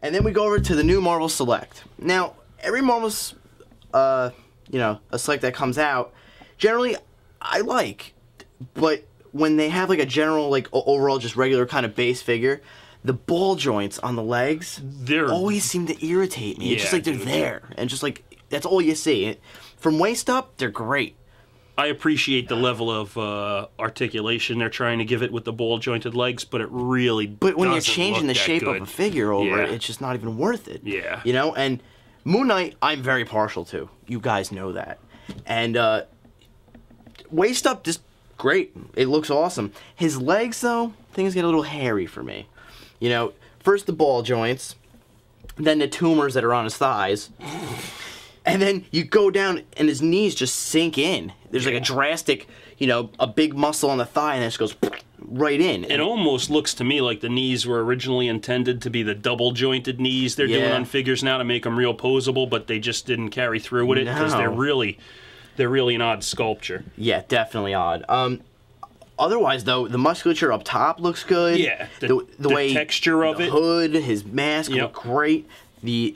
And then we go over to the new Marvel Select. Now, every Marvel, a Select that comes out, generally I like, but when they have like a general, like overall just regular kind of base figure, the ball joints on the legs always seem to irritate me. It's just like they're there, and just like that's all you see. From waist up, they're great. I appreciate the level of articulation they're trying to give it with the ball-jointed legs, but it really But when you're changing the shape of a figure over it, it's just not even worth it. Yeah. You know, and Moon Knight, I'm very partial to. You guys know that. And waist up, just great. It looks awesome. His legs, though, things get a little hairy for me. You know, first the ball joints, then the tumors that are on his thighs. And then you go down and his knees just sink in. There's like a drastic, a big muscle on the thigh and it just goes right in. It almost looks to me like the knees were originally intended to be the double-jointed knees they're doing on figures now to make them real posable, but they just didn't carry through with it because they're really an odd sculpture. Yeah, definitely odd. Otherwise, though, the musculature up top looks good. Yeah, the way texture of it, hood, his mask look great. The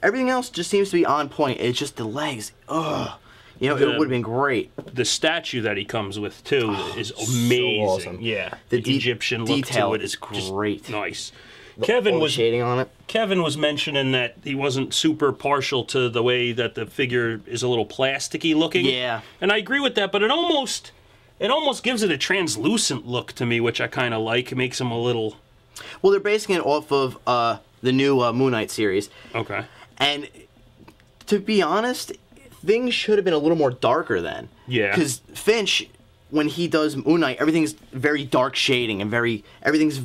everything else just seems to be on point. It's just the legs. Ugh. It would have been great. The statue that he comes with, too, is amazing. So awesome. Yeah. The Egyptian look to it is great. Nice. Kevin was shading on it. Kevin was mentioning that he wasn't super partial to the way that the figure is a little plasticky looking. Yeah. And I agree with that, but it almost gives it a translucent look to me, which I kind of like. It makes him a little... Well, they're basing it off of the new Moon Knight series. Okay. And to be honest, things should have been a little more darker then. Yeah. Because Finch, when he does Moon Knight, everything's very dark shading and everything's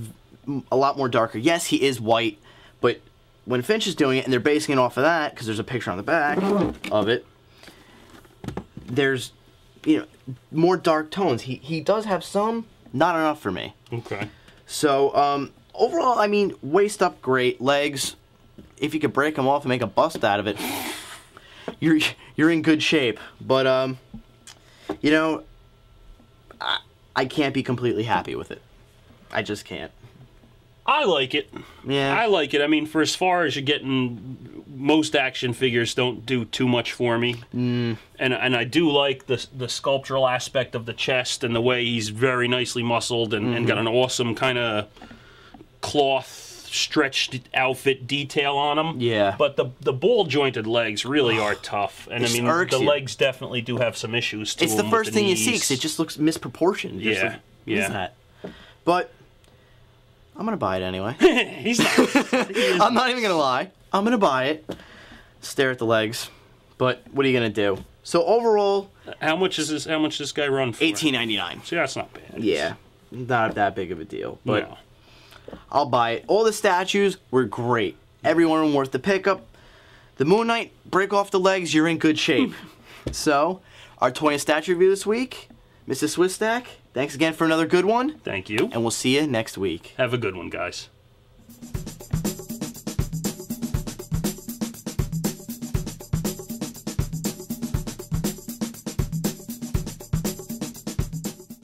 a lot more darker. Yes, he is white, but when Finch is doing it and they're basing it off of that, because there's a picture on the back of it, there's, more dark tones. He does have some, not enough for me. Okay. So, overall, I mean, waist up, great. Legs, if you could break them off and make a bust out of it, you're in good shape. But, I can't be completely happy with it. I just can't. I like it. Yeah. I like it. I mean, for as far as you're getting, most action figures don't do too much for me. Mm. And I do like the sculptural aspect of the chest and the way he's very nicely muscled and got an awesome kind of cloth stretched outfit detail on him. Yeah. But the ball-jointed legs really are tough. And I mean, the legs definitely do have some issues to them. It's the first thing you see because it just looks misproportioned. Yeah. Like, what is that? But I'm going to buy it anyway. He's nice. I'm not even going to lie. I'm going to buy it. Stare at the legs. But what are you going to do? So overall, how much does this guy run for? $18.99. See, that's not bad. Yeah. Not that big of a deal. But no. I'll buy it. All the statues were great. Every one of them worth the pickup. The Moon Knight, break off the legs, you're in good shape. So, our 20th statue review this week, Mr. Swisstack, thanks again for another good one. Thank you. And we'll see you next week. Have a good one, guys.